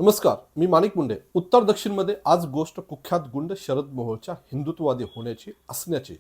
नमस्कार, मी माणिक मुंडे. उत्तर दक्षिणमध्ये आज गोष्ट कुख्यात गुंड शरद मोहोळच्या हिंदुत्ववादी होण्याची असण्याची.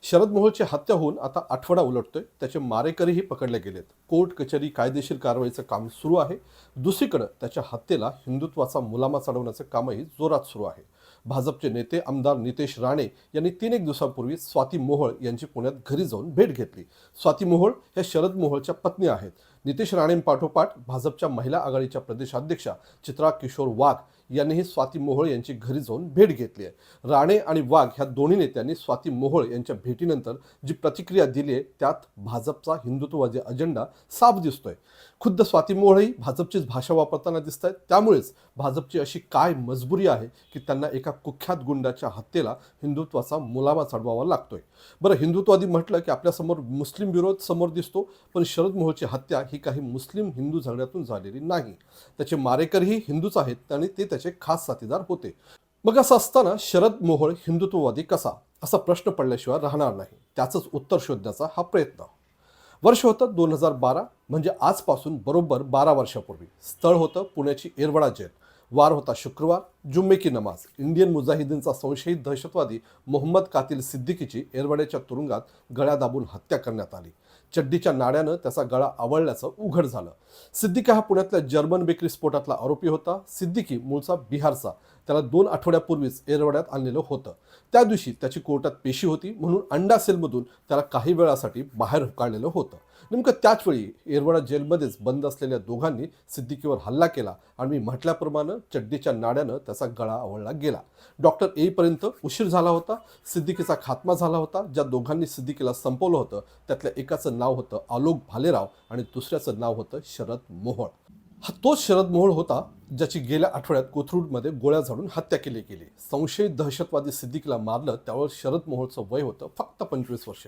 शरद मोहोळची हत्या होऊन आता आठवडा उलटतोय. त्याचे मारेकरीही पकडले गेलेत. कोर्ट कचेरी कायदेशीर कारवाईचं काम सुरू आहे. दुसरीकडे त्याच्या हत्येला हिंदुत्वाचा मुलामा चढवण्याचं कामही जोरात सुरू आहे. भाजपचे नेते आमदार नितेश राणे यांनी 3-1 दिवसांपूर्वी स्वाती मोहोळ यांची पुण्यात घरी जाऊन भेट घेतली. स्वाती मोहोळ ह्या शरद मोहोळच्या पत्नी आहेत. नितेश राणेंपाठोपाठ भाजपच्या महिला आघाडीच्या प्रदेशाध्यक्षा चित्रा किशोर वाघ यांनीही स्वाती मोहोळ यांची घरी जाऊन भेट घेतली आहे. राणे आणि वाघ ह्या दोन्ही नेत्यांनी स्वाती मोहोळ यांच्या भेटीनंतर जी प्रतिक्रिया दिली आहे त्यात भाजपचा हिंदुत्ववादी अजेंडा साफ दिसतोय. खुद्द स्वाती मोहोळही भाजपचीच भाषा वापरताना दिसत आहेत. त्यामुळेच भाजपची अशी काय मजबुरी आहे की त्यांना एका कुख्यात गुंडाच्या हत्येला हिंदुत्वाचा मुलामा चढवावा लागतोय. बरं, हिंदुत्ववादी म्हटलं की आपल्यासमोर मुस्लिम विरोध समोर दिसतो, पण शरद मोहोळची हत्या ही काही मुस्लिम हिंदू झगड्यातून झालेली नाही. त्याचे मारेकरीही हिंदूच आहेत आणि ते त्याचे खास साथीदार होते. मग असं असताना शरद मोहोळ हिंदुत्ववादी कसा, असा प्रश्न पडल्याशिवाय राहणार नाही. त्याचंच उत्तर शोधण्याचा हा प्रयत्न. वर्ष होतं 2012, म्हणजे आजपासून बरोबर 12 वर्षापूर्वी. स्थळ होतं पुण्याची येरवडा जेल. वार होता शुक्रवार, जुम्मे की नमाज. इंडियन मुजाहिदीनचा संशयित दहशतवादी मोहम्मद कातिल सिद्दीकीची येरवड्याच्या तुरुंगात गळ्या दाबून हत्या करण्यात आली. चड्डीच्या नाड्यानं त्याचा गळा आवळल्याचं उघड झालं. सिद्दीकी हा पुण्यातल्या जर्मन बेकरी स्फोटातला आरोपी होता. सिद्दीकी मूळचा बिहारचा. त्याला 2 आठवड्यापूर्वीच येरवड्यात आणलेलं होतं. त्या दिवशी त्याची कोर्टात पेशी होती, म्हणून अंडा सेलमधून त्याला काही वेळासाठी बाहेर हुकाळलेलं होतं. नेमकं त्याच वेळी येरवडा जेलमध्येच बंद असलेल्या दोघांनी सिद्दीकीवर हल्ला केला आणि मी म्हटल्याप्रमाणे चड्डीच्या नाड्यानं त्याचा गळा आवळला गेला. डॉक्टर येईपर्यंत उशीर झाला होता. सिद्दीकीचा खात्मा झाला होता. ज्या दोघांनी सिद्दीकीला संपवलं होतं त्यातल्या एकाचं नाव होतं आलोक भालेराव आणि दुसऱ्याचं नाव होतं शरद मोहोळ. हा तोच शरद मोहोळ होता ज्याची गेल्या आठवड्यात कोथरूडमध्ये गोळ्या झाडून हत्या केली गेली. संशयित दहशतवादी सिद्दीकीला मारलं त्यावेळेस शरद मोहोळचं वय होतं फक्त 25 वर्ष.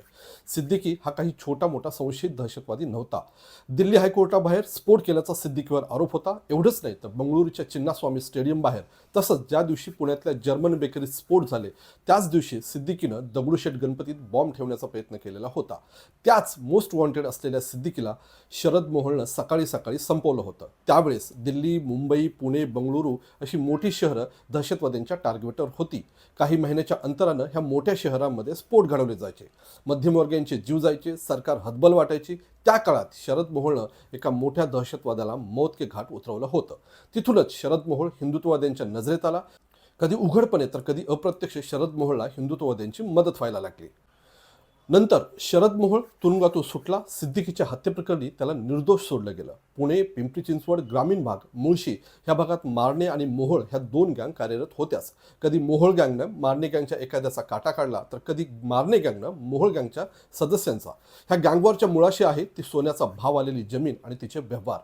सिद्दीकी हा काही छोटा मोठा संशयित दहशतवादी नव्हता. दिल्ली हायकोर्टाबाहेर स्फोट केल्याचा सिद्दीकीवर आरोप होता. एवढंच नाही तर बंगळुरूच्या चिन्नास्वामी स्टेडियम बाहेर, तसंच ज्या दिवशी पुण्यातल्या जर्मन बेकरीत स्फोट झाले त्याच दिवशी सिद्दीकीनं दगडूशेठ गणपतीत बॉम्ब ठेवण्याचा प्रयत्न केलेला होता. त्याच मोस्ट वॉन्टेड असलेल्या सिद्दीकीला शरद मोहोळनं सकाळी सकाळी संपवलं होतं. त्यावेळेस दिल्ली, मुंबई, पुणे, बंगळुरू अशी मोठी शहरं दहशतवाद्यांच्या टार्गेटवर होती. काही महिन्याच्या अंतरानं ह्या मोठ्या शहरांमध्ये स्फोट घडवले जायचे. मध्यमवर्गीयांचे जीव जायचे, सरकार हतबल वाटायची. त्या काळात शरद मोहोळनं एका मोठ्या दहशतवाद्याला मौत के घाट उतरवलं होतं. तिथूनच शरद मोहोळ हिंदुत्ववाद्यांच्या नजरेत आला. कधी उघडपणे तर कधी अप्रत्यक्ष शरद मोहोळला हिंदुत्ववाद्यांची मदत व्हायला लागली. नंतर शरद मोहोळ तुरुंगातून सुटला. सिद्दीकीच्या हत्येप्रकरणी त्याला निर्दोष सोडलं गेलं. पुणे, पिंपरी चिंचवड ग्रामीण भाग, मुळशी ह्या भागात मारणे आणि मोहोळ ह्या 2 गँग कार्यरत होत्याच. कधी मोहोळ गँगनं मारणे गँगच्या एखाद्याचा काटा काढला तर कधी मारणे गँगनं मोहोळ गँगच्या सदस्यांचा. ह्या गँगवॉरच्या मुळाशी आहे ती सोन्याचा भाव आलेली जमीन आणि तिचे व्यवहार.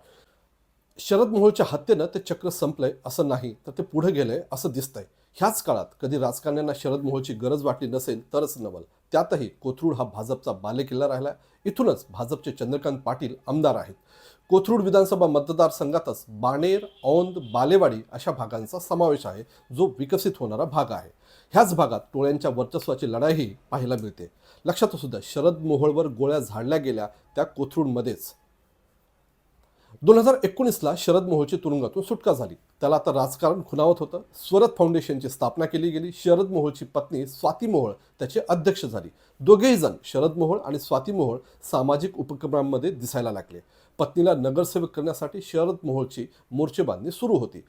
शरद मोहोळच्या हत्येनं ते चक्र संपलंय असं नाही, तर ते पुढे गेलंय असं दिसतंय. ह्याच काळात कधी राजकारण्यांना शरद मोहोळची गरज वाटली नसेल तरच नवल. त्यातही कोथरूड हा भाजपचा बालेकिल्ला राहिला. इथूनच भाजपचे चंद्रकांत पाटील आमदार आहेत. कोथरूड विधानसभा मतदारसंघातच बाणेर, औंध, बालेवाडी अशा भागांचा समावेश आहे, जो विकसित होणारा भाग आहे. ह्याच भागात टोळ्यांच्या वर्चस्वाची लढाईही पाहायला मिळते. लक्षात असू द्या, शरद मोहोळवर गोळ्या झाडल्या गेल्या त्या कोथरूडमध्येच. 2019ला शरद मोहोळची तुरुंगातून सुटका झाली. त्याला आता राजकारण खुणावत होतं. स्वरथ फाउंडेशनची स्थापना केली गेली. शरद मोहोळची पत्नी स्वाती मोहोळ त्याचे अध्यक्ष झाली. दोघेही जण, शरद मोहोळ आणि स्वाती मोहोळ, सामाजिक उपक्रमांमध्ये दिसायला लागले. पत्नीला नगरसेवक करण्यासाठी शरद मोहोळची मोर्चेबांधणी सुरू होती.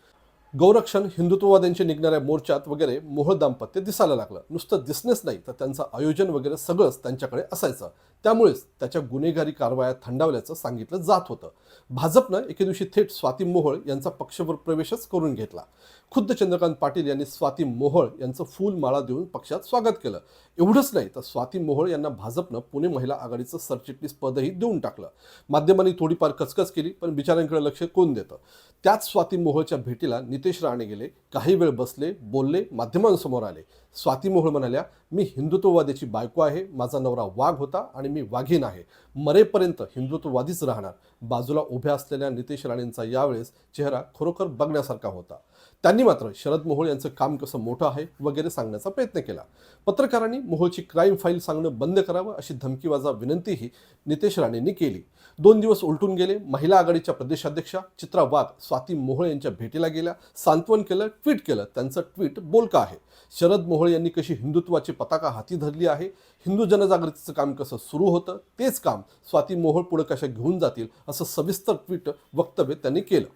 गौरक्षण, हिंदुत्ववाद्यांचे निघणाऱ्या मोर्चात वगैरे मोहोळ दाम्पत्य दिसायला लागलं. नुसतं दिसणेच नाही तर त्यांचं आयोजन वगैरे सगळंच त्यांच्याकडे असायचं. त्यामुळेच त्याच्या गुन्हेगारी कारवाया थंडावल्याचं सांगितलं जात होतं. भाजपनं एके दिवशी थेट स्वाती मोहोळ यांचा पक्षावर प्रवेशच करून घेतला. खुद्द चंद्रकांत पाटील यांनी स्वाती मोहोळ यांचं फूलमाळा देऊन पक्षात स्वागत केलं. एवढंच नाही तर स्वाती मोहोळ यांना भाजपनं पुणे महिला आघाडीचं सरचिटणीस पदही देऊन टाकलं. माध्यमांनी थोडीफार कचकच केली, पण बिचाऱ्यांकडे लक्ष कोण देतं. त्याच स्वाती मोहोळच्या भेटीला नितेश राणे गेले. काही वेळ बसले, बोलले, माध्यमांसमोर आले. स्वाती मोहोळ म्हणाल्या, मी हिंदुत्ववाद्याची बायको आहे, माझा नवरा वाघ होता आणि मी वाघीण आहे, मरेपर्यंत हिंदुत्ववादीच राहणार. बाजूला उभ्या असलेल्या नितेश राणेंचा यावेळेस चेहरा खरोखर बघण्यासारखा होता. त्यांनी मात्र शरद मोहोळ यांचं काम कसं मोठं आहे वगैरे सांगण्याचा प्रयत्न केला. पत्रकारांनी मोहोळची क्राईम फाईल सांगणं बंद करावं अशी धमकीवाजा विनंतीही नितेश राणेंनी केली. 2 दिवस उलटून गेले. महिला आघाडीच्या प्रदेशाध्यक्षा चित्रा वाघ स्वाती मोहोळ यांच्या भेटीला गेल्या, सांत्वन केलं, ट्विट केलं. त्यांचं ट्विट बोलकं आहे. शरद मोहोळ यांनी कशी हिंदुत्वाची पताका हाती धरली आहे, हिंदू जनजागृतीचं काम कसं सुरू होतं, तेच काम स्वाती मोहोळ पुढे कशा घेऊन जातील असं सविस्तर ट्विट वक्तव्य त्यांनी केलं.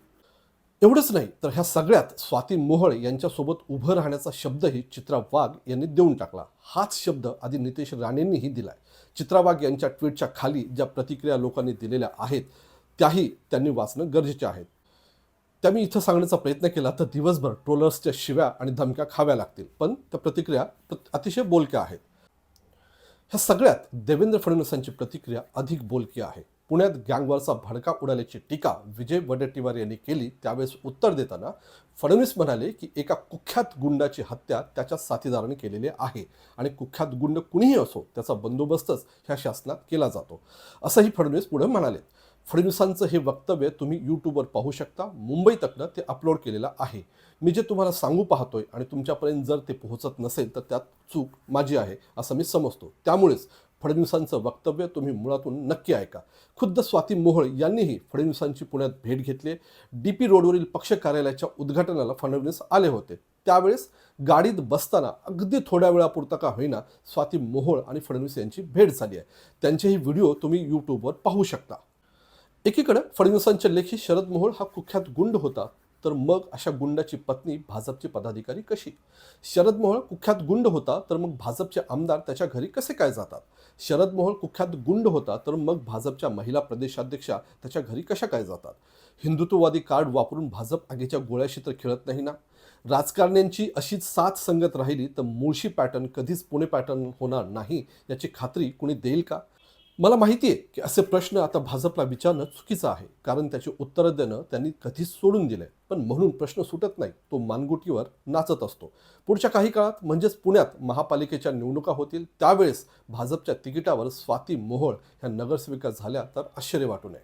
एवढंच नाही तर ह्या सगळ्यात स्वाती मोहोळ यांच्यासोबत उभं राहण्याचा शब्दही चित्रा वाघ यांनी देऊन टाकला. हाच शब्द आधी नितेश राणेंनीही दिलाय. चित्रा वाघ यांच्या ट्विटच्या खाली ज्या प्रतिक्रिया लोकांनी दिलेल्या आहेत त्याही त्यांनी वाचणं गरजेचे आहेत. त्या मी इथं सांगण्याचा प्रयत्न केला तर दिवसभर ट्रोलर्सच्या शिव्या आणि धमक्या खाव्या लागतील, पण त्या प्रतिक्रिया अतिशय बोलक्या आहेत. ह्या सगळ्यात देवेंद्र फडणवीसांची प्रतिक्रिया अधिक बोलकी आहे. पुण्यात गँगवॉरचा भडका उडाल्याची टीका विजय वडेट्टीवार यांनी केली. त्यावेळेस उत्तर देताना फडणवीस म्हणाले की एका कुख्यात गुंडाची हत्या त्याच्या साथीदाराने केलेली आहे आणि कुख्यात गुंड कुणीही असो त्याचा बंदोबस्तच ह्या शासनात केला जातो, असंही फडणवीस पुढे म्हणाले. फडणवीसांचं हे वक्तव्य तुम्ही यूट्यूबवर पाहू शकता. मुंबई तकनं ते अपलोड केलेलं आहे. मी जे तुम्हाला सांगू पाहतोय आणि तुमच्यापर्यंत जर ते पोहोचत नसेल तर त्यात चूक माझी आहे असं मी समजतो. त्यामुळेच फडणवीसांचं वक्तव्य तुम्ही मुळातून नक्की ऐका. खुद्द स्वाती मोहोळ यांनीही फडणवीसांची पुण्यात भेट घेतली. DP रोडवरील पक्ष कार्यालयाच्या उद्घाटनाला फडणवीस आले होते. त्यावेळेस गाडीत बसताना अगदी थोड्या वेळापुरता का होईना स्वाती मोहोळ आणि फडणवीस यांची भेट झाली आहे. त्यांचेही व्हिडिओ तुम्ही यूट्यूबवर पाहू शकता. एकीकडे फडणवीसांच्या लेखी शरद मोहोळ हा कुख्यात गुंड होता, तर मग अशा गुंडाची पत्नी भाजपची पदाधिकारी कशी? शरद मोहोळ कुख्यात गुंड होता तर मग भाजपचे आमदार त्याच्या घरी कसे काय जातात? शरद मोहोळ कुख्यात गुंड होता तर मग भाजपच्या महिला प्रदेशाध्यक्षा त्याच्या घरी कशा काय जातात? हिंदुत्ववादी कार्ड वापरून भाजप आगीच्या गोळ्याशी तर खेळत नाही ना? राजकारण्यांची अशीच साथ संगत राहिली तर मुळशी पॅटर्न कधीच पुणे पॅटर्न होणार नाही याची खात्री कुणी देईल का? मला माहिती आहे की असे प्रश्न आता भाजपला विचारणं चुकीचं आहे, कारण त्याची उत्तरं देणं त्यांनी कधीच सोडून दिलंय. पण म्हणून प्रश्न सुटत नाही, तो मानगुटीवर नाचत असतो. पुढच्या काही काळात म्हणजेच पुण्यात महापालिकेच्या निवडणुका होतील, त्यावेळेस भाजपच्या तिकिटावर स्वाती मोहोळ ह्या नगरसेविका झाल्या तर आश्चर्य वाटू नये.